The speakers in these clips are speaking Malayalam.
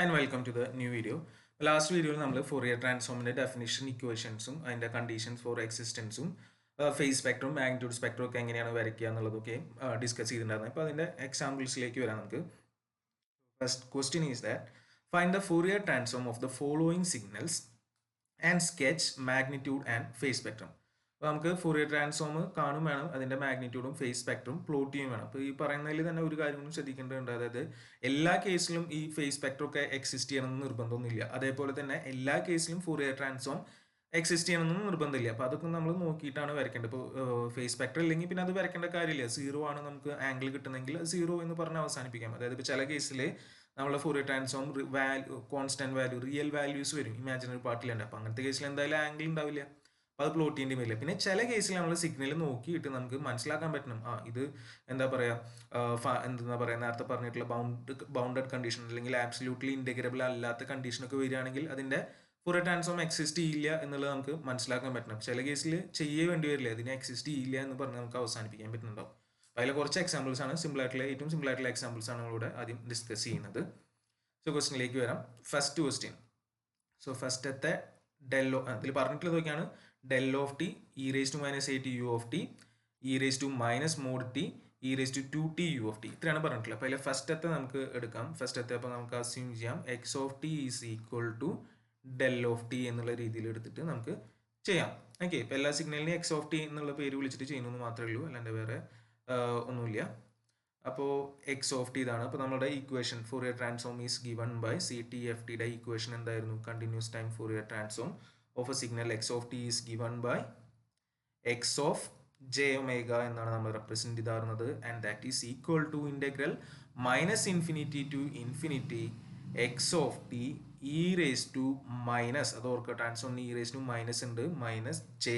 And welcome to the new video. Last video നമ്മൾ ഫോറിയർ ട്രാൻസ്ഫോമിന്റെ ഡെഫിനിഷൻ ഇക്വേഷൻസും അതിന്റെ കണ്ടീഷൻസ് ഫോർ എക്സിസ്റ്റൻസും ഫേസ് സ്പെക്ട്രം മാഗ്നിറ്റ്യൂഡ് സ്പെക്ട്രം ഒക്കെ എങ്ങനെയാണ് വരയ്ക്കുക എന്നുള്ളതൊക്കെ ഡിസ്കസ് ചെയ്തിട്ടുണ്ടായിരുന്നു. അപ്പോൾ അതിന്റെ എക്സാമ്പിൾസിലേക്ക് വരാം നമുക്ക്. First question is that find the Fourier transform of the following signals and sketch magnitude and phase spectrum. അപ്പോൾ നമുക്ക് ഫോറിയർ ട്രാൻസ്ഫോം കാണും വേണം, അതിന്റെ മാഗ്നിറ്റ്യൂഡും ഫേസ് സ്പെക്ട്രും പ്ലോട്ട് ചെയ്യും വേണം. അപ്പോൾ ഈ പറയുന്നതിൽ തന്നെ ഒരു കാര്യം കൂടി ശ്രദ്ധിക്കേണ്ടതുണ്ട്. അതായത് എല്ലാ കേസിലും ഈ ഫേസ് സ്പെക്ട്രം ഒക്കെ എക്സിസ്റ്റ് ചെയ്യണമെന്ന് നിർബന്ധമൊന്നുമില്ല. അതേപോലെ തന്നെ എല്ലാ കേസിലും ഫോറിയർ ട്രാൻസ്ഫോം എക്സിസ്റ്റ് ചെയ്യണമെന്നും നിർബന്ധമില്ല. അപ്പോൾ അതൊക്കെ നമ്മൾ നോക്കിയിട്ടാണ് വരയ്ക്കേണ്ടത്. ഇപ്പോൾ ഫേസ് സ്പെക്ട്രം ഇല്ലെങ്കിൽ പിന്നെ അത് വരയ്ക്കേണ്ട കാര്യമില്ല. സീറോ ആണ് നമുക്ക് ആംഗിൾ കിട്ടുന്നെങ്കിൽ സീറോ എന്ന് പറഞ്ഞ് അവസാനിപ്പിക്കാം. അതായത് ഇപ്പോൾ ചില കേസിൽ നമ്മളെ Fourier transform constant value real values വരും, ഇമാജിനറി പാർട്ടിലുണ്ട്. അപ്പോൾ അങ്ങനത്തെ കേസിൽ എന്തായാലും ആംഗിൾ ഉണ്ടാവില്ല, അപ്പോൾ അത് പ്ലോട്ട് ചെയ്യേണ്ടി വരില്ല. പിന്നെ ചില കേസിൽ നമ്മൾ സിഗ്നൽ നോക്കിയിട്ട് നമുക്ക് മനസ്സിലാക്കാൻ പറ്റണം, ഇത് എന്താ പറയുക നേരത്തെ പറഞ്ഞിട്ടുള്ള ബൗണ്ടഡ് കണ്ടീഷൻ അല്ലെങ്കിൽ ആബ്സല്യൂട്ട്ലി ഇൻറ്റഗ്രബിൾ അല്ലാത്ത കണ്ടീഷനൊക്കെ വരികയാണെങ്കിൽ അതിന്റെ ഫോറിയർ ട്രാൻസ്ഫോം എക്സിസ്റ്റ് ചെയ്യില്ല എന്നുള്ളത് നമുക്ക് മനസ്സിലാക്കാൻ പറ്റണം. ചില കേസിൽ ചെയ്യേ വേണ്ടി വരില്ല, അതിനെ എക്സിസ്റ്റ് ചെയ്യില്ല എന്ന് പറഞ്ഞ് നമുക്ക് അവസാനിപ്പിക്കാൻ പറ്റുന്നുണ്ടാവും. അതിലെ കുറച്ച് എക്സാമ്പിൾസ് ആണ്, ഏറ്റവും സിമ്പിൾ ആയിട്ടുള്ള എക്സാമ്പിൾസ് ആണ് നമ്മളിവിടെ ആദ്യം ഡിസ്കസ് ചെയ്യുന്നത്. സോ ക്വസ്റ്റിനിലേക്ക് വരാം. First question. സോ ഫസ്റ്റത്തെ ഇതിൽ പറഞ്ഞിട്ടുള്ളത് നോക്കിയാണ് del of t e raised to minus 8 u of t e raised to minus mod t e raised to 2t u of t ഇത്രയാണ് പറഞ്ഞിട്ടുള്ളത്. അപ്പോൾ അതിലെ ഫസ്റ്റത്തെ നമുക്ക് എടുക്കാം. ഫസ്റ്റത്തെ അപ്പോൾ നമുക്ക് അസ്യൂം ചെയ്യാം x of t is equal to del of t എന്നുള്ള രീതിയിൽ എടുത്തിട്ട് നമുക്ക് ചെയ്യാം. ഓക്കെ, ഇപ്പോൾ എല്ലാ സിഗ്നലിനും എക്സ് ഓഫ് ടി എന്നുള്ള പേര് വിളിച്ചിട്ട് ചെയ്യുന്നു മാത്രമേ ഉള്ളൂ, അല്ലാണ്ട് വേറെ ഒന്നുമില്ല. അപ്പോൾ എക്സ് ഓഫ് ടി ഇതാണ്. അപ്പോൾ നമ്മുടെ equation Fourier transform is given by C T F ടിയുടെ ഇക്വേഷൻ എന്തായിരുന്നു? Continuous time Fourier transform of a signal x of t is given by x of j omega എന്നാണ് നമ്മൾ റെപ്രസെന്റ് ചെയ്തിരുന്നത്. And that is equal to integral minus infinity to infinity x of t e raise to minus, അത് ഓർക്കുക ട്രാൻസ്ഫോമിന് ഇ റേസ് ടു മൈനസ് ഉണ്ട്, minus j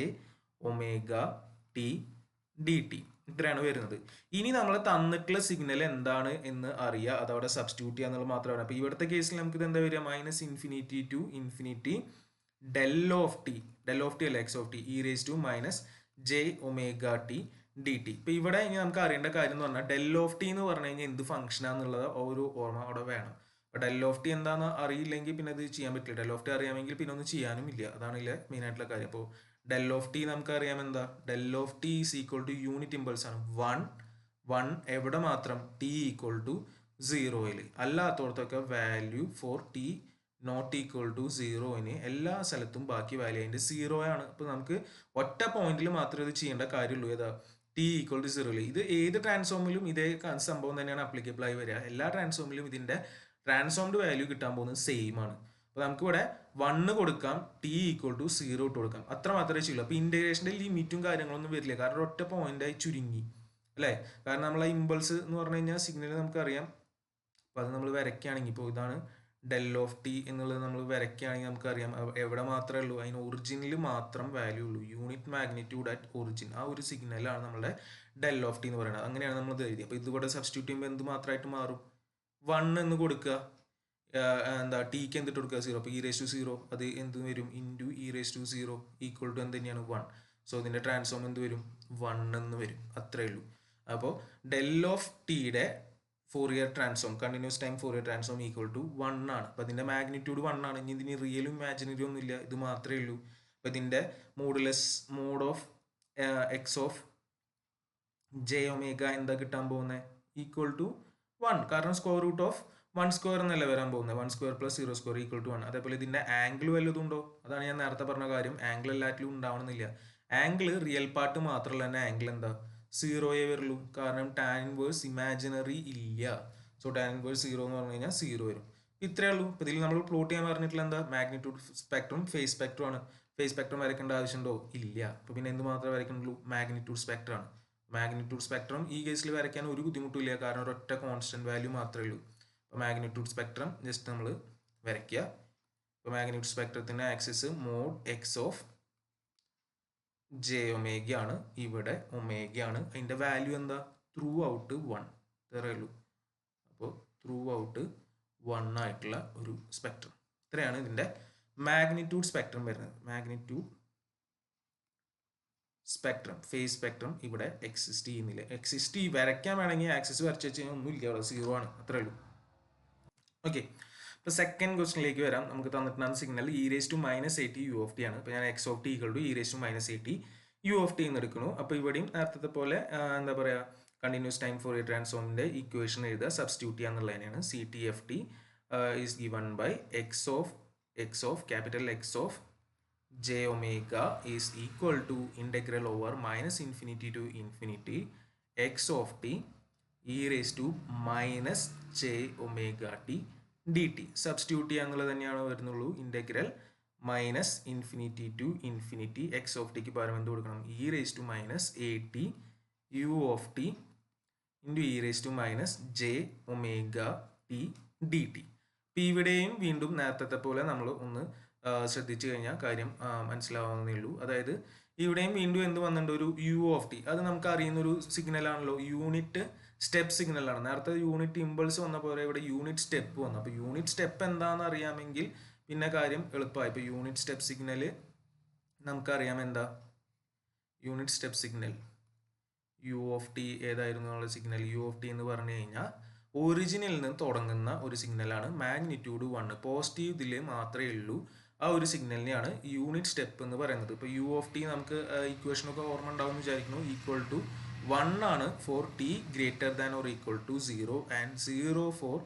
omega t d t. ഇത്രയാണ് വരുന്നത്. ഇനി നമ്മൾ തന്നിട്ടുള്ള സിഗ്നൽ എന്താണ് എന്ന് അറിയുക, അതവിടെ സബ്സ്റ്റിറ്റ്യൂട്ട് ചെയ്യുക എന്നുള്ളത് മാത്രമാണ്. അപ്പോൾ ഇവിടുത്തെ കേസിൽ നമുക്ക് ഇത് എന്താ വരിക? Minus infinity to infinity del of t അല്ല x of t e raise to minus j omega t d t. ഇപ്പൊ ഇവിടെ ഇനി നമുക്ക് അറിയേണ്ട കാര്യം എന്ന് പറഞ്ഞാൽ ഡെൽ ഓഫ് ടി എന്ന് പറഞ്ഞു കഴിഞ്ഞാൽ എന്ത് ഫംഗ്ഷനാന്നുള്ളത് ഒരു ഓർമ്മ അവിടെ വേണം. അപ്പൊ ഡെൽ ഓഫ് ടി എന്താണെന്ന് അറിയില്ലെങ്കിൽ പിന്നെ അത് ചെയ്യാൻ പറ്റില്ല. ഡെൽ ഓഫ് ടി അറിയാമെങ്കിൽ പിന്നെ ഒന്നും ചെയ്യാനും ഇല്ല. അതാണ് ഇതിലെ മെയിൻ ആയിട്ടുള്ള കാര്യം. അപ്പോൾ ഡെൽ ഓഫ് ടി നമുക്ക് അറിയാം എന്താ? Del of t is equal to unit impulse ആണ്. വൺ എവിടെ മാത്രം? ടി ഈക്വൽ ടു സീറോയിൽ. അല്ലാത്തടത്തൊക്കെ value for t not equal to സീറോയിന് എല്ലാ സ്ഥലത്തും ബാക്കി വാല്യൂ അതിന്റെ സീറോ ആണ്. അപ്പൊ നമുക്ക് ഒറ്റ പോയിന്റിൽ മാത്രമേ ഇത് ചെയ്യേണ്ട കാര്യമുള്ളൂ. ഏതാ? ടി ഈക്വൽ ടു സീറോയിൽ. ഇത് ഏത് ട്രാൻസ്ഫോമിലും ഇതേ സംഭവം തന്നെയാണ് അപ്ലിക്കബിൾ ആയി വരിക. എല്ലാ ട്രാൻസ്ഫോമിലും ഇതിന്റെ ട്രാൻസ്ഫോംഡ് വാല്യൂ കിട്ടാൻ പോകുന്നത് സെയിം ആണ്. അപ്പൊ നമുക്ക് ഇവിടെ 1 കൊടുക്കാം, ടി ഈക്വൽ ടു 0 ഇട്ട് കൊടുക്കാം, അത്ര മാത്രമേ ചെയ്യുള്ളൂ. അപ്പൊ ഇന്റഗ്രേഷന്റെ ലിമിറ്റും കാര്യങ്ങളൊന്നും വരില്ല, കാരണം ഒറ്റ പോയിന്റായി ചുരുങ്ങി അല്ലേ. കാരണം നമ്മളെ ഇമ്പൾസ് എന്ന് പറഞ്ഞു കഴിഞ്ഞാൽ സിഗ്നൽ നമുക്കറിയാം. അപ്പൊ അത് നമ്മൾ വരയ്ക്കുകയാണെങ്കിൽ ഇപ്പോൾ ഇതാണ് ഡെൽ ഓഫ് ടി എന്നുള്ളത് നമ്മൾ വരയ്ക്കുകയാണെങ്കിൽ നമുക്കറിയാം എവിടെ മാത്രമേ ഉള്ളൂ? അതിന് ഒറിജിനിൽ മാത്രം വാല്യൂ ഉള്ളൂ. യൂണിറ്റ് മാഗ്നിറ്റ്യൂഡ് അറ്റ് ഒറിജിൻ, ആ ഒരു സിഗ്നലാണ് നമ്മുടെ ഡെൽ ഓഫ് ടി എന്ന് പറയുന്നത്. അങ്ങനെയാണ് നമ്മൾ ഇത് എഴുതി. അപ്പോൾ ഇതിവിടെ സബ്സ്റ്റിറ്റ്യൂട്ട് ചെയ്യുമ്പോൾ എന്ത് മാത്രമായിട്ട് മാറും? 1 എന്ന് കൊടുക്കുക, എന്താ ടിക്ക് എന്തിട്ട് കൊടുക്കുക? 0. അപ്പോൾ ഇ റേസ് ടു 0 അത് എന്ത് വരും? Into e raise to 0 equal to എന്ത് തന്നെയാണ്? 1. സോ ഇതിന്റെ ട്രാൻസ്ഫോം എന്ത് വരും? 1 എന്ന് വരും. അത്രേ ഉള്ളൂ. അപ്പോൾ ഡെൽ ഓഫ് ടിയുടെ Fourier transform, continuous time Fourier transform equal to 1 ആണ്. അപ്പൊ ഇതിന്റെ മാഗ്നിറ്റ്യൂഡ് 1 ആണ്. ഇനി ഇതിന് റിയലും ഇമാജിനറി ഒന്നും ഇല്ല, ഇത് മാത്രമേ ഉള്ളൂ. അപ്പൊ ഇതിന്റെ mod of x of j omega എന്താ കിട്ടാൻ പോകുന്നത്? Equal to 1. കാരണം സ്ക്വയർ റൂട്ട് ഓഫ് 1 സ്ക്വയർ എന്നല്ല വരാൻ പോകുന്നത്. 1 square plus 0 square equal to 1. അതേപോലെ ഇതിന്റെ ആംഗിൾ വല്ലതും ഉണ്ടോ? അതാണ് ഞാൻ നേരത്തെ പറഞ്ഞ കാര്യം. ആംഗിൾ എല്ലാറ്റിലും ഉണ്ടാവണമെന്നില്ല. ആംഗിൾ റിയൽ പാർട്ട് മാത്രമല്ല തന്നെ ആംഗിൾ എന്താ? 0 വരുള്ളൂ. കാരണം ടാൻ ഇൻവേഴ്സ് ഇമാജിനറി ഇല്ല. സോ ടാൻ ഇൻവേഴ്സ് 0 എന്ന് പറഞ്ഞു കഴിഞ്ഞാൽ 0 വരും. ഇത്രേ ഉള്ളൂ. ഇപ്പൊ ഇതിൽ നമ്മൾ പ്ലോട്ട് ചെയ്യാൻ പറഞ്ഞിട്ടുള്ള എന്താ? മാഗ്നിറ്റ്യൂഡ് സ്പെക്ട്രം ഫേസ് സ്പെക്ട്രം ആണ്. ഫേസ് സ്പെക്ട്രം വരയ്ക്കേണ്ട ആവശ്യമുണ്ടോ? ഇല്ല. അപ്പൊ പിന്നെ എന്ത് മാത്രമേ വരയ്ക്കുന്നുള്ളൂ? മാഗ്നിറ്റ്യൂഡ് സ്പെക്ട്രം ആണ്. മാഗ്നിറ്റ്യൂഡ് സ്പെക്ട്രം ഈ കേസിൽ വരയ്ക്കാൻ ഒരു ബുദ്ധിമുട്ടും ഇല്ല, കാരണം ഒരൊറ്റ കോൺസ്റ്റന്റ് വാല്യൂ മാത്രമേ ഉള്ളൂ. അപ്പൊ മാഗ്നിറ്റ്യൂഡ് സ്പെക്ട്രം ജസ്റ്റ് നമ്മൾ വരയ്ക്കുക. ഇപ്പൊ മാഗ്നിറ്റ്യൂഡ് സ്പെക്ട്രത്തിന്റെ axis mod x of j omega ആണ്, ഇവിടെ ഒമേഗ ആണ്. അതിന്റെ വാല്യൂ എന്താ? ത്രൂ ഔട്ട് 1 ഇത്രയേ ഉള്ളൂ. അപ്പോൾ ത്രൂ ഔട്ട് 1 ആയിട്ടുള്ള ഒരു സ്പെക്ട്രം. ഇത്രയാണ് ഇതിന്റെ മാഗ്നിറ്റ്യൂഡ് സ്പെക്ട്രം വരുന്നത്. മാഗ്നിറ്റ്യൂഡ് സ്പെക്ട്രം ഫേസ് സ്പെക്ട്രം ഇവിടെ എക്സിസ്റ്റ് ചെയ്യുന്നില്ല. വരയ്ക്കാൻ വേണമെങ്കിൽ ആക്സിസ് വരച്ച് വെച്ച് കഴിഞ്ഞാൽ ഒന്നും ഇല്ല, അവിടെ 0 ആണ്. അത്രേ ഉള്ളൂ. ഓക്കെ, ഇപ്പോൾ സെക്കൻഡ് ക്വസ്റ്റിനിലേക്ക് വരാം. നമുക്ക് തന്നിട്ടുണ്ടാകുന്ന സിഗ്നൽ e⁻⁻⁸ u ആണ്. അപ്പോൾ ഞാൻ x(t) e⁻⁻⁸ u എന്ന് എടുക്കുന്നു. അപ്പോൾ ഇവിടെയും നേരത്തെ പോലെ എന്താ പറയുക, കണ്ടിന്യൂസ് ടൈം ഫോറിയർ ട്രാൻസ്ഫോമിന്റെ ഇക്വേഷൻ എഴുതുക, സബ്സ്റ്റിറ്റ്യൂട്ട് ചെയ്യുക എന്നുള്ളത് തന്നെയാണ്. CTFT is given by x of capital X of j omega is equal to integral over -∞ to ∞ x of t e⁻⁻j⁻t dt. Substitute ചെയ്യുക എന്നുള്ളത് തന്നെയാണ് വരുന്നുള്ളൂ. ഇന്റഗ്രൽ -∞ to ∞ x of tക്ക് പകരം എന്ത് കൊടുക്കണം? e⁻⁻at u of t into e⁻⁻j⁻t dt. ഇപ്പം ഇവിടെയും വീണ്ടും നേരത്തെ പോലെ നമ്മൾ ഒന്ന് ശ്രദ്ധിച്ചു കഴിഞ്ഞാൽ കാര്യം മനസ്സിലാവുന്നേ ഉള്ളൂ. അതായത് ഇവിടെയും വീണ്ടും എന്ത് വന്നിട്ടുണ്ട്? ഒരു u(t). അത് നമുക്ക് അറിയുന്ന ഒരു സിഗ്നലാണല്ലോ, യൂണിറ്റ് സ്റ്റെപ്പ് സിഗ്നലാണ്. നേരത്തെ യൂണിറ്റ് ഇമ്പൾസ് വന്ന പോലെ ഇവിടെ യൂണിറ്റ് സ്റ്റെപ്പ് വന്നു. അപ്പോൾ യൂണിറ്റ് സ്റ്റെപ്പ് എന്താണെന്ന് അറിയാമെങ്കിൽ പിന്നെ കാര്യം എളുപ്പമായി. ഇപ്പോൾ യൂണിറ്റ് സ്റ്റെപ്പ് സിഗ്നൽ നമുക്കറിയാം എന്താ? യൂണിറ്റ് സ്റ്റെപ്പ് സിഗ്നൽ u(t) ഏതായിരുന്നു എന്നുള്ള സിഗ്നൽ? u(t) എന്ന് പറഞ്ഞു കഴിഞ്ഞാൽ ഒറിജിനിൽ നിന്ന് തുടങ്ങുന്ന ഒരു സിഗ്നലാണ്. മാഗ്നിറ്റ്യൂഡ് 1 പോസിറ്റീവ് ഇതിൽ മാത്രമേ ഉള്ളൂ. ആ ഒരു സിഗ്നലിനെയാണ് യൂണിറ്റ് സ്റ്റെപ്പ് എന്ന് പറയുന്നത്. ഇപ്പോൾ u(t) നമുക്ക് ഇക്വേഷനൊക്കെ ഓർമ്മ ഉണ്ടാവും എന്ന് വിചാരിക്കുന്നു. ഈക്വൽ ടു 1 ആണ് for t greater than or equal to 0 and 0 for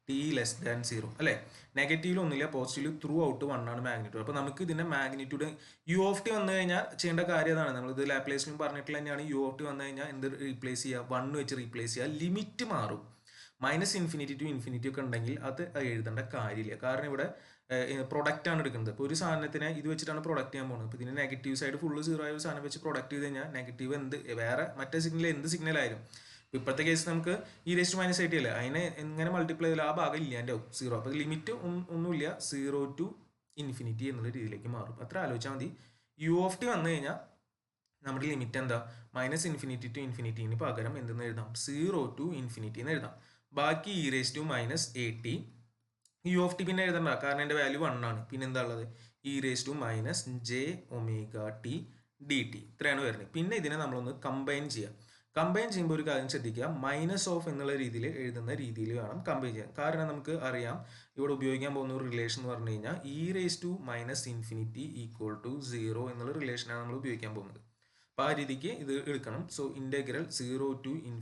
t less than 0 അല്ലേ? നെഗറ്റീവിൽ ഒന്നുമില്ല, പോസിറ്റീവിൽ ത്രൂ ഔട്ട് 1 ആണ് മാഗ്നിറ്റ്യൂഡ്. അപ്പോൾ നമുക്ക് ഇതിന്റെ മാഗ്നിറ്റ്യൂഡ് u(t) വന്നു കഴിഞ്ഞാൽ ചെയ്യേണ്ട കാര്യം അതാണ്. നമ്മളിത് ലാപ്ലേസിലും പറഞ്ഞിട്ടുള്ള തന്നെയാണ്. u(t) വന്നു കഴിഞ്ഞാൽ എന്ത് റീപ്ലേസ് ചെയ്യുക? 1 വെച്ച് റീപ്ലേസ് ചെയ്യുക. ലിമിറ്റ് മാറും. -∞ to ∞ ഒക്കെ ഉണ്ടെങ്കിൽ അത് എഴുതേണ്ട കാര്യമില്ല. കാരണം ഇവിടെ പ്രൊഡക്റ്റ് ആണ് എടുക്കുന്നത്. ഇപ്പോൾ ഒരു സാധനത്തിനെ ഇത് വെച്ചിട്ടാണ് പ്രൊഡക്റ്റ് ചെയ്യാൻ പോകുന്നത്. ഇപ്പോൾ ഇതിന് നെഗറ്റീവ് സൈഡ് ഫുള്ള് 0 ആയ ഒരു സാധനം വെച്ച് പ്രൊഡക്റ്റ് ചെയ്ത് കഴിഞ്ഞാൽ നെഗറ്റീവ് വേറെ മറ്റേ സിഗ്നൽ എന്ത് സിഗ്നലായാലും, ഇപ്പോൾ ഇപ്പോഴത്തെ കേസ് നമുക്ക് e⁻⁻at അല്ലേ, അതിനെ എങ്ങനെ മൾട്ടിപ്ലൈ ചെയ്താൽ ആ ഭാഗം ഇല്ലാണ്ടാവും 0. അപ്പോൾ ലിമിറ്റ് ഒന്നുമില്ല, 0 to ∞ എന്നുള്ള രീതിയിലേക്ക് മാറും. അത്ര ആലോചിച്ചാൽ മതി. u(t) വന്നു കഴിഞ്ഞാൽ നമ്മുടെ ലിമിറ്റ് എന്താ? -∞ to ∞ പകരം എന്തെന്ന് എഴുതാം? 0 to ∞ എന്ന് എഴുതാം. ബാക്കി e⁻⁻at u(t) പിന്നെ എഴുതണ്ട, കാരണം എൻ്റെ വാല്യൂ 1 ആണ്. പിന്നെ എന്താ ഉള്ളത്? e⁻⁻j⁻t dt. ഇത്രയാണ് വരുന്നത്. പിന്നെ ഇതിനെ നമ്മളൊന്ന് കമ്പൈൻ ചെയ്യാം. കമ്പൈൻ ചെയ്യുമ്പോൾ ഒരു കാര്യം ശ്രദ്ധിക്കുക, -of എന്നുള്ള രീതിയിൽ എഴുതുന്ന രീതിയിൽ വേണം കമ്പൈൻ ചെയ്യാൻ. കാരണം നമുക്ക് അറിയാം ഇവിടെ ഉപയോഗിക്കാൻ പോകുന്ന ഒരു റിലേഷൻ എന്ന് പറഞ്ഞു കഴിഞ്ഞാൽ e⁻⁻∞ ഈക്വൽ ടു 0 എന്നുള്ള റിലേഷനാണ് നമ്മൾ ഉപയോഗിക്കാൻ പോകുന്നത്. അപ്പോൾ ആ രീതിക്ക് ഇത് എടുക്കണം. സോ ഇന്റഗ്രൽ 0 to ∞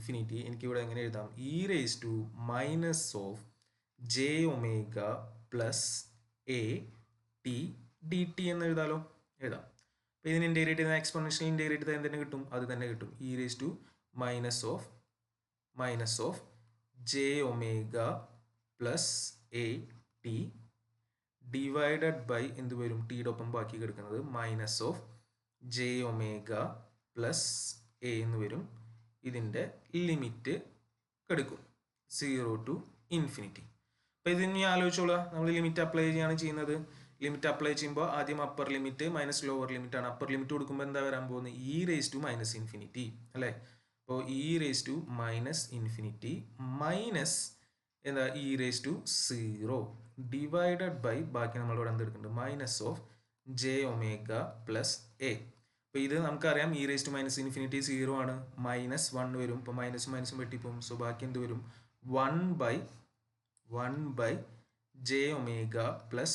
എനിക്കിവിടെ എങ്ങനെ എഴുതാം? e⁻⁻of j⁻ plus at dt എന്ന് എഴുതാലോ? എഴുതാം. അപ്പോൾ ഇതിന് ഇന്റഗ്രേറ്റ് ചെയ്താൽ എക്സ്പോണൻഷ്യൽ ഇന്റഗ്രേറ്റ് ചെയ്താൽ എന്തിനു കിട്ടും? അത് തന്നെ കിട്ടും. e⁻⁻of j⁻ plus at divided by എന്ത് വരും? ടിയുടെ ഒപ്പം ബാക്കി കിടക്കുന്നത് -of j⁻ plus a എന്ന് വരും. ഇതിൻ്റെ ലിമിറ്റ് എടുക്കും 0 to ∞. അപ്പോൾ ഇതിന് ആലോചിച്ചോളാം, നമ്മൾ ലിമിറ്റ് അപ്ലൈ ചെയ്യാണ് ചെയ്യുന്നത്. ലിമിറ്റ് അപ്ലൈ ചെയ്യുമ്പോൾ ആദ്യം upper limit minus lower limit ആണ്. അപ്പർ ലിമിറ്റ് കൊടുക്കുമ്പോൾ എന്താ വരാൻ പോകുന്നത്? e⁻⁻∞ അല്ലേ? അപ്പോൾ e⁻⁻∞ മൈനസ് എന്താ? e⁻0 ഡിവൈഡഡ് ബൈ ബാക്കി നമ്മളിവിടെ എന്തെടുക്കുന്നുണ്ട്? -of j⁻ plus a. അപ്പോൾ ഇത് നമുക്കറിയാം e⁻∞ 0 ആണ്, -1 വരും. ഇപ്പോൾ മൈനസും മൈനസും വെട്ടിപ്പോവും. സോ ബാക്കി എന്ത് വരും? 1 by j⁻ plus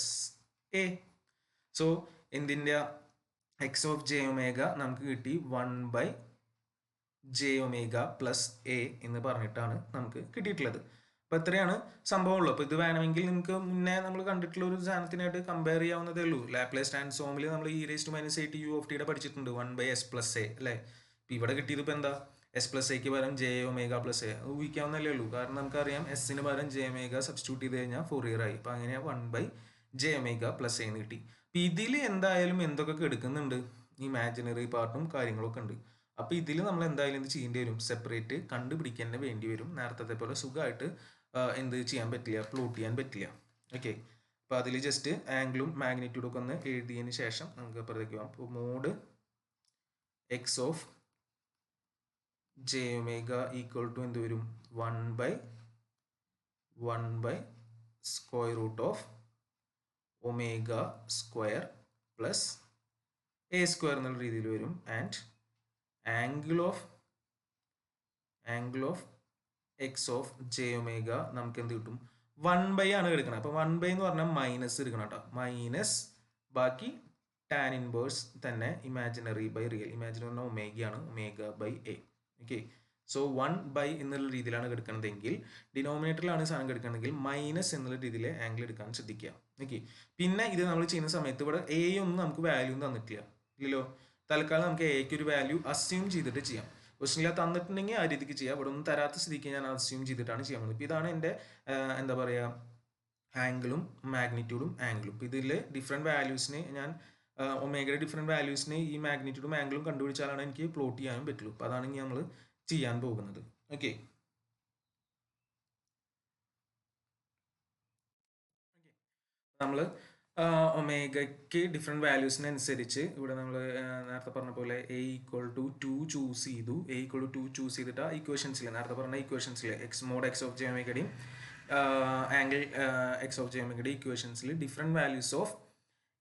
a. So എന്തിൻ്റെ x of j⁻ നമുക്ക് കിട്ടി 1 by j⁻ plus a എന്ന് പറഞ്ഞിട്ടാണ് നമുക്ക് കിട്ടിയിട്ടുള്ളത്. അപ്പോൾ ഇത്രയാണ് സംഭവമുള്ളൂ. അപ്പോൾ ഇത് വേണമെങ്കിൽ നിങ്ങൾക്ക് മുന്നേ നമ്മൾ കണ്ടിട്ടുള്ള ഒരു സാധനത്തിനായിട്ട് കമ്പയർ ചെയ്യാവുന്നതേ ഉള്ളൂ. ലാപ്ലേസ് ട്രാൻസ്ഫോമിൽ നമ്മൾ e⁻⁻∞ u(t) പഠിച്ചിട്ടുണ്ട് 1 by s plus a അല്ലേ? ഇപ്പോൾ ഇവിടെ കിട്ടിയത് ഇപ്പോൾ എന്താ? s plus aക്ക് പകരം j⁻ plus a ഊഹിക്കാവുന്നല്ലേ ഉള്ളൂ. കാരണം നമുക്കറിയാം എസിന് പകരം j⁻ സബ്സ്റ്റിറ്റ്യൂട്ട് ചെയ്ത് കഴിഞ്ഞാൽ ഫോറിയർ ആയി. അപ്പോൾ അങ്ങനെ 1 by j⁻ plus a എന്ന് കിട്ടി. അപ്പോൾ ഇതിൽ എന്തായാലും എന്തൊക്കെ എടുക്കുന്നുണ്ട്? ഇമാജിനറി പാർട്ടും കാര്യങ്ങളൊക്കെ ഉണ്ട്. അപ്പോൾ ഇതിൽ നമ്മൾ എന്തായാലും എന്ത് ചെയ്യേണ്ടി വരും? സെപ്പറേറ്റ് കണ്ടുപിടിക്കാൻ വേണ്ടി വരും. നേരത്തെ പോലെ സുഖമായിട്ട് എന്ത് ചെയ്യാൻ പറ്റില്ല, പ്ലോട്ട് ചെയ്യാൻ പറ്റില്ല. ഓക്കെ, അപ്പോൾ അതിൽ ജസ്റ്റ് ആംഗിളും മാഗ്നിറ്റ്യൂഡും ഒക്കെ ഒന്ന് എഴുതിയതിന് ശേഷം നമുക്ക് അപ്പുറത്തേക്ക് പോകാം. അപ്പോൾ mod x of j⁻ equal to എന്ത് വരും? 1 by square root of omega square plus a square എന്നുള്ള രീതിയിൽ വരും. And angle of x of j⁻ നമുക്ക് എന്ത് കിട്ടും? 1 ആണ് എടുക്കണം. അപ്പോൾ 1 എന്ന് പറഞ്ഞാൽ മൈനസ് എടുക്കണം കേട്ടോ. മൈനസ് ബാക്കി ടാൻ ഇൻവേഴ്സ് തന്നെ ഇമാജിനറി ബൈ റിയൽ. ഇമാജിനറി പറഞ്ഞാൽ ഒമേഗയാണ്, omega by a. Okay, so 1 എന്നുള്ള രീതിയിലാണ് എടുക്കുന്നതെങ്കിൽ, ഡിനോമിനേറ്ററിലാണ് സാധനം എടുക്കുന്നതെങ്കിൽ മൈനസ് എന്നുള്ള രീതിയിൽ ആംഗിൾ എടുക്കാൻ ശ്രദ്ധിക്കുക. ഓക്കെ, പിന്നെ ഇത് നമ്മൾ ചെയ്യുന്ന സമയത്ത് ഇവിടെ എ ഒന്നും നമുക്ക് വാല്യൂ തന്നിട്ടില്ല ഇല്ലല്ലോ. തൽക്കാലം നമുക്ക് എക്ക് ഒരു വാല്യൂ അസ്യൂം ചെയ്തിട്ട് ചെയ്യാം. ക്വസ്റ്റനിൽ തന്നിട്ടുണ്ടെങ്കിൽ ആ രീതിക്ക് ചെയ്യാം. ഇവിടെ ഒന്നും തരാത്ത സ്ഥിതിക്ക് ഞാൻ അസ്യൂം ചെയ്തിട്ടാണ് ചെയ്യാൻ പോകുന്നത്. ഇപ്പോൾ ഇതാണ് എൻ്റെ എന്താ പറയുക ആംഗിളും മാഗ്നിറ്റ്യൂഡും ആംഗിളും. ഇപ്പോൾ ഇതിൽ ഡിഫറെൻറ്റ് വാല്യൂസിന് ഞാൻ ഒമേഗയുടെ ഡിഫറെൻറ്റ് വാല്യൂസിന് ഈ മാഗ്നിറ്റ്യൂഡും ആംഗിളും കണ്ടുപിടിച്ചാലാണ് എനിക്ക് പ്ലോട്ട് ചെയ്യാനും പറ്റുള്ളൂ. അപ്പോൾ അതാണ് നമ്മൾ ചെയ്യാൻ പോകുന്നത്. ഓക്കെ, നമ്മൾ ഒമേഗയ്ക്ക് ഡിഫറെൻറ്റ് വാല്യൂസിനനുസരിച്ച് ഇവിടെ നമ്മൾ നേരത്തെ പറഞ്ഞ പോലെ എ ഈക്വൽ ടു 2 ചൂസ് ചെയ്തു. എ ഈക്വൽ ടു 2 ചൂസ് ചെയ്തിട്ട് ആ ഇക്വേഷൻസിൽ നേരത്തെ പറഞ്ഞ ഇക്വേഷൻസിൽ മോഡ് എക്സ് ഓഫ് ജെ ഒമേഗയുടെയും ആംഗിൾ എക്സ് ഓഫ് ജെ ഒമേഗയുടെ ഇക്വേഷൻസിൽ ഡിഫറെൻറ്റ് വാല്യൂസ് ഓഫ്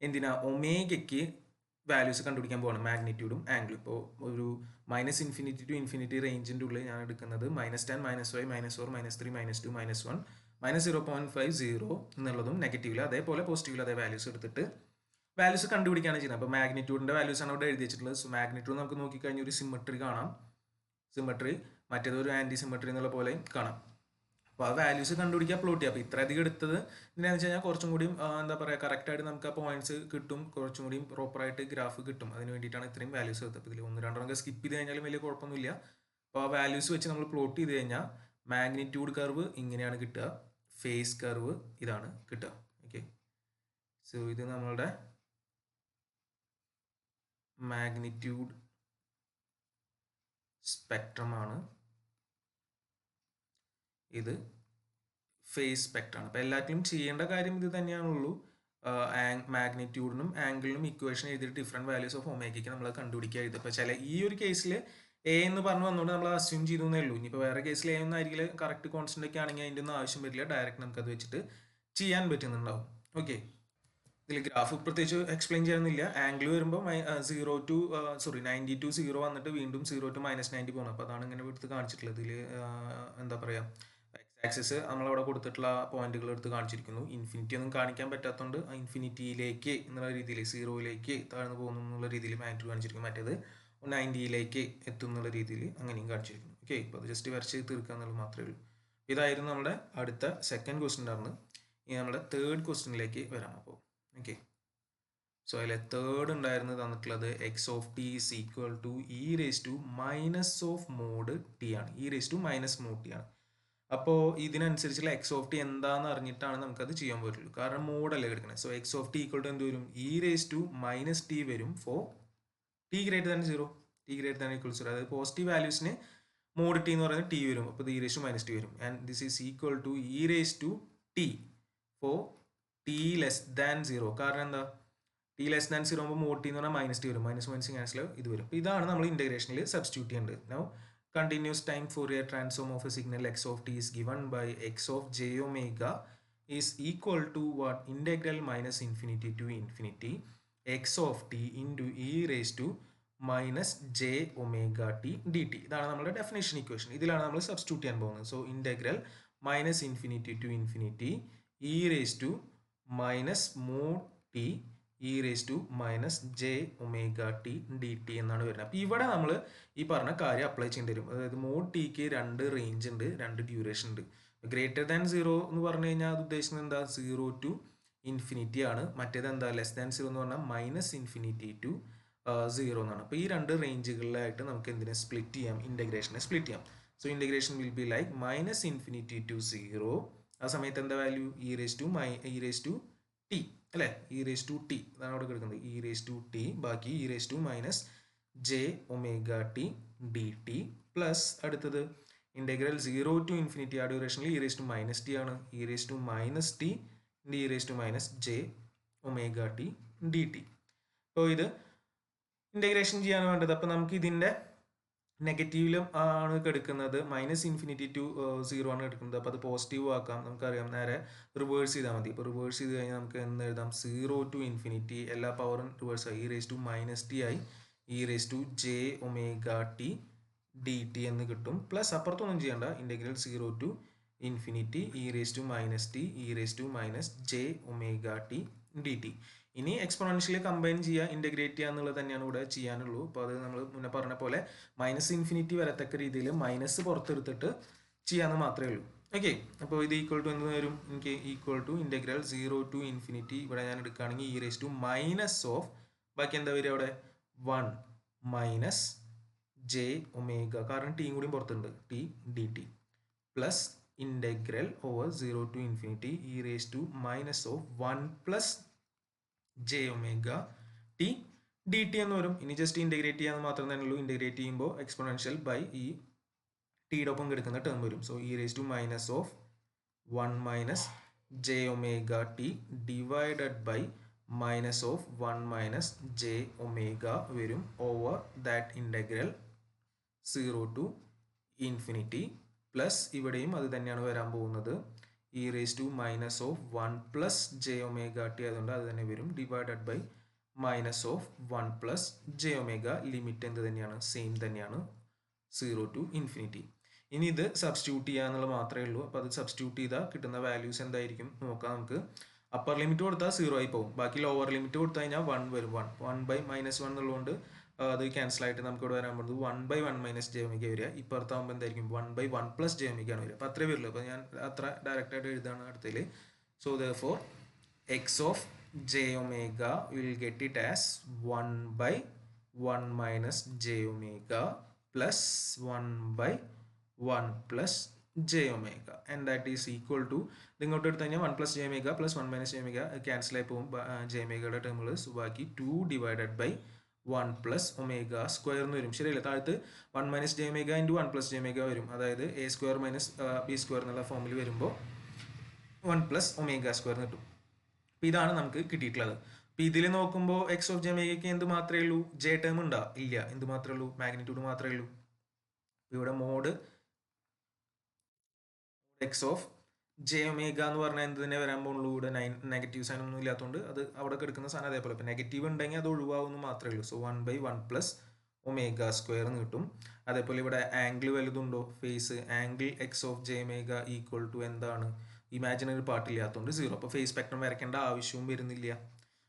എന്തിനാ ഒമേഗയ്ക്ക് വാല്യൂസ് കണ്ടുപിടിക്കാൻ പോവാണ്, മാഗ്നിറ്റ്യൂഡും ആംഗിളും. ഇപ്പോൾ ഒരു -∞ ടു ഇൻഫിനിറ്റി റേഞ്ചിൻ്റെ ഉള്ളിൽ ഞാൻ എടുക്കുന്നത് -10, -5, -4, -3, -2, -1, -0.50 എന്നുള്ളതും നെഗറ്റീവിൽ, അതേപോലെ പോസിറ്റീവിൽ അതേ വാല്യൂസ് എടുത്തിട്ട് വാല്യൂസ് കണ്ടുപിടിക്കുകയാണ് ചെയ്യുന്നത്. അപ്പോൾ മാഗ്നിറ്റ്യൂഡിൻ്റെ വാല്യൂസ് ആണ് ഇവിടെ എഴുതി വെച്ചിട്ടുള്ളത്. സോ മാഗ്നിറ്റ്യൂഡ് നമുക്ക് നോക്കിക്കഴിഞ്ഞാൽ ഒരു സിമെട്രി കാണാം, സിമെട്രി, മറ്റേത് ഒരു ആൻറ്റി സിമെട്രി എന്നുള്ള പോലെ കാണാം. അപ്പോൾ ആ വാല്യൂസ് കണ്ടുപിടിക്കുക, പ്ലോട്ട് ചെയ്യുക. അപ്പോൾ ഇത്രയധികം എടുത്തത് എന്താണെന്ന് വെച്ച് കഴിഞ്ഞാൽ കുറച്ചും കൂടിയും എന്താ പറയുക കറക്റ്റായിട്ട് നമുക്ക് ആ പോയിന്റ്സ് കിട്ടും, കുറച്ചും കൂടിയും പ്രോപ്പറായിട്ട് ഗ്രാഫ് കിട്ടും. അതിന് വേണ്ടിയിട്ടാണ് ഇത്രയും വാല്യൂസ് എടുത്തത്. അപ്പോൾ ഇതിൽ 1-2 സ്കിപ്പ് ചെയ്ത് കഴിഞ്ഞാലും വലിയ കുഴപ്പമൊന്നുമില്ല. അപ്പോൾ ആ വാല്യൂസ് വെച്ച് നമ്മൾ പ്ലോട്ട് ചെയ്ത് കഴിഞ്ഞാൽ മാഗ്നിറ്റ്യൂഡ് കർവ് ഇങ്ങനെയാണ് കിട്ടുക, ഫേസ് കർവ് ഇതാണ് കിട്ടുക. ഓക്കെ, സോ ഇത് നമ്മളുടെ മാഗ്നിറ്റ്യൂഡ് സ്പെക്ട്രം ആണ്, ഇത് ഫേസ് സ്പെക്ട്രമാണ്. അപ്പോൾ എല്ലാത്തിലും ചെയ്യേണ്ട കാര്യം ഇത് തന്നെയാണുള്ളൂ. മാഗ്നിറ്റ്യൂഡിനും ആംഗിളിനും ഇക്വേഷൻ എഴുതിയിട്ട് ഡിഫറെൻറ്റ് വാല്യൂസ് ഓഫ് ഒമേഗയ്ക്ക് നമ്മൾ കണ്ടുപിടിക്കുക എഴുതുക. അപ്പോൾ ചില ഈ ഒരു കേസിൽ എ എന്ന് പറഞ്ഞു വന്നുകൊണ്ട് നമ്മൾ അസ്യൂം ചെയ്തു എന്നേ ഉള്ളൂ. ഇനിയിപ്പോൾ വേറെ കേസിൽ എ ഒന്നും ആയിരിക്കില്ല, കറക്റ്റ് കോൺസ്റ്റന്റ് ഒക്കെ ആണെങ്കിൽ അതിൻ്റെ ഒന്നും ആവശ്യം വരില്ല, ഡയറക്റ്റ് നമുക്കത് വെച്ചിട്ട് ചെയ്യാൻ പറ്റുന്നുണ്ടാവും. ഓക്കെ, ഇതിൽ ഗ്രാഫ് പ്രത്യേകിച്ച് എക്സ്പ്ലെയിൻ ചെയ്യാനൊന്നുമില്ല. ആംഗിൾ വരുമ്പോൾ 90 to 0 വന്നിട്ട് വീണ്ടും 0 to -90 പോകണം. അപ്പോൾ അതാണ് ഇങ്ങനെ എടുത്ത് കാണിച്ചിട്ടുള്ളത്. ഇതിൽ എന്താ പറയുക ആക്സിസ് നമ്മളവിടെ കൊടുത്തിട്ടുള്ള പോയിന്റുകൾ എടുത്ത് കാണിച്ചിരിക്കുന്നു. ഇൻഫിനിറ്റി ഒന്നും കാണിക്കാൻ പറ്റാത്തതുകൊണ്ട് ഇൻഫിനിറ്റിയിലേക്ക് എന്നുള്ള രീതിയിൽ 0യിലേക്ക് താഴ്ന്നു പോകുന്നു എന്നുള്ള രീതിയിൽ മാഗ്നിറ്റ്യൂഡ് കാണിച്ചിരിക്കും. മറ്റേത് 90യിലേക്ക് എത്തും എന്നുള്ള രീതിയിൽ അങ്ങനെയും കാണിച്ചിരിക്കുന്നു. ഓക്കെ, ഇപ്പോൾ അത് ജസ്റ്റ് വരച്ച് തീർക്കുക എന്നുള്ളത് മാത്രമേ ഉള്ളൂ. ഇതായിരുന്നു നമ്മുടെ അടുത്ത സെക്കൻഡ് ക്വസ്റ്റ്യൻ ആയിരുന്നു. ഇനി നമ്മുടെ തേർഡ് ക്വസ്റ്റ്യനിലേക്ക് വരാം. അപ്പോൾ ഓക്കെ, സോ അതിലെ തേർഡ് ഉണ്ടായിരുന്നു തന്നിട്ടുള്ളത് x of t is equal to e⁻⁻mod t ആണ്. e⁻⁻mod t ആണ്. അപ്പോൾ ഇതിനനുസരിച്ചുള്ള എക്സ് ഓഫ് ടി എന്താണെന്ന് അറിഞ്ഞിട്ടാണ് നമുക്കത് ചെയ്യാൻ പറ്റുള്ളൂ. കാരണം മോഡല്ലേ എടുക്കണത്. So x of t equal to എന്ത് വരും, e⁻⁻t വരും ഫോർ t > 0, t > 0. അതായത് പോസിറ്റീവ് വാല്യൂസിന് മോഡ് ടി എന്ന് പറയുന്നത് ടി വരും. അപ്പോൾ ഇത് e⁻⁻t വരും. And this is equal to e⁻t for t<0. കാരണം എന്താ, t<0 ആകുമ്പോൾ മോഡ് ടി എന്ന് പറഞ്ഞാൽ -t വരും. മൈനസ് ക്യാൻസൽ ഇത് വരും. ഇതാണ് നമ്മൾ ഇന്റഗ്രേഷനിൽ സബ്സ്റ്റിറ്റ്യൂട്ട് ചെയ്യേണ്ടത്. Now continuous time Fourier transform of a signal x of t is given by x of j omega is equal to what? Integral -∞ to ∞ x of t into e⁻ j omega t dt. ഇതാണ് നമ്മുടെ ഡെഫിനേഷൻ ഇക്വേഷൻ. ഇതിലാണ് നമ്മൾ സബ്സ്റ്റിറ്റ്യൂട്ട് ചെയ്യാൻ പോകുന്നത്. So integral -∞ to ∞ e⁻mod t e⁻j omega t dt എന്നാണ് വരുന്നത്. അപ്പോൾ ഇവിടെ നമ്മൾ ഈ പറഞ്ഞ കാര്യം അപ്ലൈ ചെയ്യേണ്ടി വരും. അതായത് മോഡ് ടിക്ക് 2 റേഞ്ച് ഉണ്ട്, 2 ഡ്യൂറേഷൻ ഉണ്ട്. >0 എന്ന് പറഞ്ഞു കഴിഞ്ഞാൽ അത് ഉദ്ദേശിക്കുന്നത് എന്താ, 0 to ∞ ആണ്. മറ്റേത് എന്താ, <0 എന്ന് പറഞ്ഞാൽ -∞ to 0 എന്നാണ്. അപ്പോൾ ഈ 2 റേഞ്ചുകളിലായിട്ട് നമുക്ക് എന്തിനെ സ്പ്ലിറ്റ് ചെയ്യാം, ഇന്റഗ്രേഷനെ സ്പ്ലിറ്റ് ചെയ്യാം. So integration will be like -∞ to 0. ആ സമയത്ത് എന്താ വാല്യൂ, e⁻t അല്ലേ, e⁻t ഇതാണ് അവിടെ കിടക്കുന്നത്, e⁻t ബാക്കി e⁻ j omega t dt plus അടുത്തത് ഇന്റഗ്രൽ 0 to ∞ ആ ഡ്യൂറേഷനിൽ e⁻t ആണ്, e⁻t e⁻j omega t dt. അപ്പോൾ ഇത് ഇന്റഗ്രേഷൻ ചെയ്യാൻ വേണ്ടത്. അപ്പോൾ നമുക്ക് ഇതിൻ്റെ നെഗറ്റീവിലും ആണ് എടുക്കുന്നത്, -∞ to 0 ആണ് എടുക്കുന്നത്. അപ്പോൾ അത് പോസിറ്റീവ് ആക്കാം. നമുക്കറിയാം, നേരെ റിവേഴ്സ് ചെയ്താൽ മതി. ഇപ്പോൾ റിവേഴ്സ് ചെയ്ത് കഴിഞ്ഞാൽ നമുക്ക് എന്ത് എഴുതാം, 0 to ∞, എല്ലാ പവറും റിവേഴ്സ് ആയി, e⁻t ആയി e⁻j omega t dt എന്ന് കിട്ടും. പ്ലസ് അപ്പുറത്തൊന്നും ചെയ്യേണ്ട, integral 0 to infinity e raise to minus t e raise to minus j omega t d t. ഇനി എക്സ്പോണൻഷ്യലി കമ്പൈൻ ചെയ്യുക, ഇൻ്റഗ്രേറ്റ് ചെയ്യുക എന്നുള്ളത് തന്നെയാണ് ഇവിടെ ചെയ്യാനുള്ളൂ. അപ്പോൾ അത് നമ്മൾ മുന്നേ പറഞ്ഞ പോലെ മൈനസ് ഇൻഫിനിറ്റി വരത്തക്ക രീതിയിൽ മൈനസ് പുറത്തെടുത്തിട്ട് ചെയ്യാമെന്ന് മാത്രമേ ഉള്ളൂ. ഓക്കെ, അപ്പോൾ ഇത് ഈക്വൽ ടു എന്ത് വരും? എനിക്ക് equal to integral 0 to infinity, ഇവിടെ ഞാൻ എടുക്കുകയാണെങ്കിൽ e raise to minus of, ബാക്കി എന്താ വരിക അവിടെ? 1 മൈനസ് ജെ ഒമേഗ, കാരണം ടിയും കൂടിയും പുറത്തുണ്ട്, t d t, plus integral over 0 to infinity e raise to minus of 1 plus j omega t d t എന്ന് വരും. ഇനി ജസ്റ്റ് ഇൻ്റഗ്രേറ്റ് ചെയ്യാന്ന് മാത്രം തന്നെ ഉള്ളൂ. ഇൻ്റഗ്രേറ്റ് ചെയ്യുമ്പോൾ എക്സ്പോണൻഷ്യൽ ബൈ ഈ ടിയുടെ ഒപ്പം കിടക്കുന്ന ടേം വരും. So e raise to minus of 1 minus j omega t divided by minus of 1 minus j omega വരും over that integral 0 to infinity, plus ഇവിടെയും അത് തന്നെയാണ് വരാൻ പോകുന്നത്, e raise to minus of 1 plus j omega t ആയതുകൊണ്ട് അത് തന്നെ വരും, divided by minus of 1 plus j omega, limit എന്ത് തന്നെയാണ്? സെയിം തന്നെയാണ്, 0 ടു ഇൻഫിനിറ്റി. ഇനി ഇത് സബ്സ്റ്റിറ്റ്യൂട്ട് ചെയ്യുക എന്നുള്ളത് മാത്രമേ ഉള്ളൂ. അപ്പോൾ അത് സബ്സ്റ്റിറ്റ്യൂട്ട് ചെയ്താൽ കിട്ടുന്ന വാല്യൂസ് എന്തായിരിക്കും നോക്കാം നമുക്ക്. അപ്പർ ലിമിറ്റ് കൊടുത്താൽ 0 ആയി പോകും, ബാക്കി ലോവർ ലിമിറ്റ് കൊടുത്തു കഴിഞ്ഞാൽ 1 വരും. 1 ബൈ മൈനസ് 1 എന്നുള്ളതുകൊണ്ട് അത് ക്യാൻസൽ ആയിട്ട് നമുക്ക് ഇവിടെ വരാൻ പോകുന്നത് 1 ബൈ 1 മൈനസ് ജെ ഒമേഗ വരിക. ഇപ്പുറത്താകുമ്പോൾ എന്തായിരിക്കും? 1 ബൈ 1 പ്ലസ് ജെ ഒമേഗ ആണ് വരിക. അപ്പോൾ അത്രേ വരുള്ളൂ. അപ്പോൾ ഞാൻ അത്ര ഡയറക്റ്റ് ആയിട്ട് എഴുതാണ് അടുത്തതിൽ. So therefore x of j omega will get it as 1 by 1 minus j omega plus 1 by 1 plus j omega, and that is equal to, ഇങ്ങോട്ട് എടുത്തു കഴിഞ്ഞാൽ 1 plus j omega plus 1 minus j omega cancel ആയി പോകും, ജെ ഒമേഗയുടെ ടേമുകൾ. സോ ബാക്കി 2 divided by 1 plus omega square എന്ന് വരും. ശരിയല്ല, താഴത്ത് 1 minus j omega into 1 plus j omega വരും, അതായത് A square minus B square എന്നുള്ള ഫോമിൽ വരുമ്പോൾ 1 പ്ലസ് ഒമേഗ സ്ക്വയർ കിട്ടും. അപ്പോൾ ഇതാണ് നമുക്ക് കിട്ടിയിട്ടുള്ളത്. അപ്പോൾ ഇതിൽ നോക്കുമ്പോൾ എക്സ് ഓഫ് ജെ ഒമേഗയ്ക്ക് എന്ത് മാത്രമേ ഉള്ളൂ? ജെ ടേം ഉണ്ടോ? ഇല്ല. എന്ത് മാത്രമേ ഉള്ളൂ? മാഗ്നിറ്റ്യൂഡ് മാത്രമേ ഉള്ളൂ. ഇവിടെ mod x of j omega എന്ന് പറഞ്ഞാൽ എന്ത് തന്നെ വരാൻ പോകുള്ളൂ? ഇവിടെ നെഗറ്റീവ് സൈൻ ഒന്നും ഇല്ലാത്തതുകൊണ്ട് അത് അവിടെ കിടക്കുന്ന സാധനം അതേപോലെ. ഇപ്പം നെഗറ്റീവ് ഉണ്ടെങ്കിൽ അത് ഒഴിവാകുമെന്ന് മാത്രമേ ഉള്ളൂ. So 1 by 1 plus omega square എന്ന് കിട്ടും. അതേപോലെ ഇവിടെ ആംഗിൾ വലുതുണ്ടോ? Phase angle x of j omega equal to എന്താണ്? ഇമാജിനറി പാർട്ട് ഇല്ലാത്തതുകൊണ്ട് 0. അപ്പോൾ ഫേസ് സ്പെക്ട്രം വരയ്ക്കേണ്ട ആവശ്യവും വരുന്നില്ല.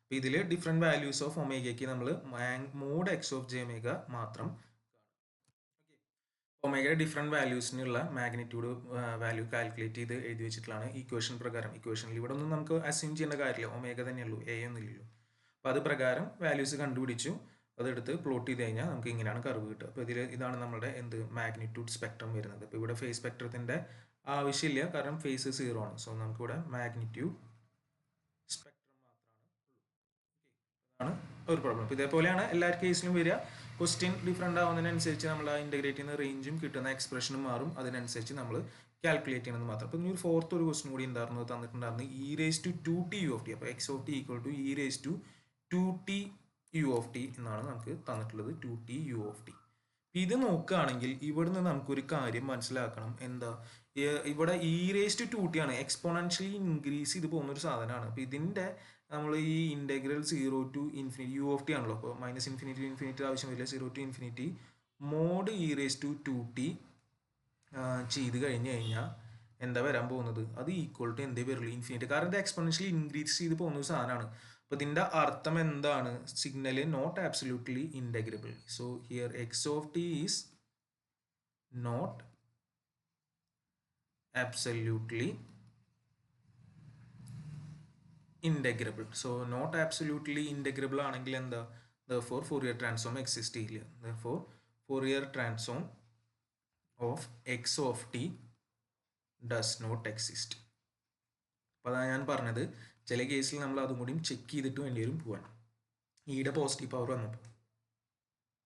അപ്പോൾ ഇതിൽ ഡിഫറെൻറ്റ് വാല്യൂസ് ഓഫ് ഒമേഗയ്ക്ക് നമ്മൾ mod x of j omega മാത്രം, ഒമേഗയുടെ ഡിഫറെൻറ്റ് വാല്യൂസിനുള്ള മാഗ്നിറ്റ്യൂഡ് വാല്യൂ കാൽക്കുലേറ്റ് ചെയ്ത് എഴുതി വെച്ചിട്ടുള്ളതാണ് ഇക്വേഷൻ പ്രകാരം. ഇക്വേഷനിൽ ഇവിടെ ഒന്നും നമുക്ക് അസ്യൂം ചെയ്യേണ്ട കാര്യമില്ല, ഒമേഗ തന്നെയുള്ളൂ, എ ഒന്നുമില്ലല്ലോ. അപ്പോൾ അത് പ്രകാരം വാല്യൂസ് കണ്ടുപിടിച്ചു, അതെടുത്ത് പ്ലോട്ട് ചെയ്ത് കഴിഞ്ഞാൽ നമുക്ക് ഇങ്ങനെയാണ് കർവ് കിട്ടുക. അപ്പോൾ ഇതാണ് നമ്മുടെ എന്ത് മാഗ്നിറ്റ്യൂഡ് സ്പെക്ട്രം വരുന്നത്. അപ്പോൾ ഇവിടെ ഫേസ് സ്പെക്ട്രത്തിൻ്റെ ആവശ്യമില്ല, കാരണം ഫേസ് 0 ആണ്. സോ നമുക്കിവിടെ മാഗ്നിറ്റ്യൂഡ് സ്പെക്ട്രം മാത്രമാണ് ഉള്ളൂ. അതാണ് ഒരു പ്രോബ്ലം. അപ്പോൾ ഇതേപോലെയാണ് എല്ലാ കേസിലും വരിക. ക്വസ്റ്റ്യൻ ഡിഫറെൻ്റ് ആവുന്നതിനനുസരിച്ച് നമ്മൾ ആ ഇൻ്റഗ്രേറ്റ് ചെയ്യുന്ന റേഞ്ചും കിട്ടുന്ന എക്സ്പ്രഷനും മാറും, അതിനനുസരിച്ച് നമ്മൾ കാൽക്കുലേറ്റ് ചെയ്യണമെന്ന് മാത്രം. അപ്പോൾ ഇനി ഒരു ഫോർത്ത് ഒരു ക്വസ്റ്റ്യൻ കൂടി ഉണ്ടായിരുന്നു, തന്നിട്ടുണ്ടായിരുന്നു e raise to 2t u of t. അപ്പോൾ x of t equal to e raise to 2t u of t എന്നാണ് നമുക്ക് തന്നിട്ടുള്ളത്, 2t യു ഓഫ് ടി. ഇത് നോക്കുകയാണെങ്കിൽ ഇവിടുന്ന് നമുക്കൊരു കാര്യം മനസ്സിലാക്കണം. എന്താ? ഇവിടെ ഇ റേസ് ടു 2t ആണ്, എക്സ്പോണൻഷ്യലി ഇൻക്രീസ് ചെയ്ത് പോകുന്ന ഒരു സാധനമാണ്. അപ്പോൾ ഇതിൻ്റെ നമ്മൾ ഈ integral 0 to infinity u of t ആണല്ലോ, അപ്പോൾ മൈനസ് ഇൻഫിനിറ്റി ഇൻഫിനിറ്റി ആവശ്യമില്ല, 0 to infinity mod e raise to 2t ചെയ്ത് കഴിഞ്ഞ് കഴിഞ്ഞാൽ എന്താ വരാൻ പോകുന്നത്? അത് ഈക്വൽ ടു എന്തേ വരുള്ളൂ? ഇൻഫിനിറ്റി. കാരണം ഇത് എക്സ്പോണൻഷ്യലി ഇൻക്രീസ് ചെയ്ത് പോകുന്ന ഒരു സാധനമാണ്. അപ്പോൾ ഇതിൻ്റെ അർത്ഥം എന്താണ്? Signal not absolutely integrable. So here x of t is not absolutely integrable. So not absolutely integrable ആണെങ്കിൽ എന്താ? Therefore Fourier transform exist ചെയ്യില്ല. Therefore Fourier transform of x of t does not exist. അപ്പോൾ അതാണ് ഞാൻ പറഞ്ഞത്, ചില കേസിൽ നമ്മൾ അതും കൂടി ചെക്ക് ചെയ്തിട്ട് വേണ്ടി വരും പോകാൻ. ഇയുടെ പോസിറ്റീവ് പവർ വന്നപ്പോൾ.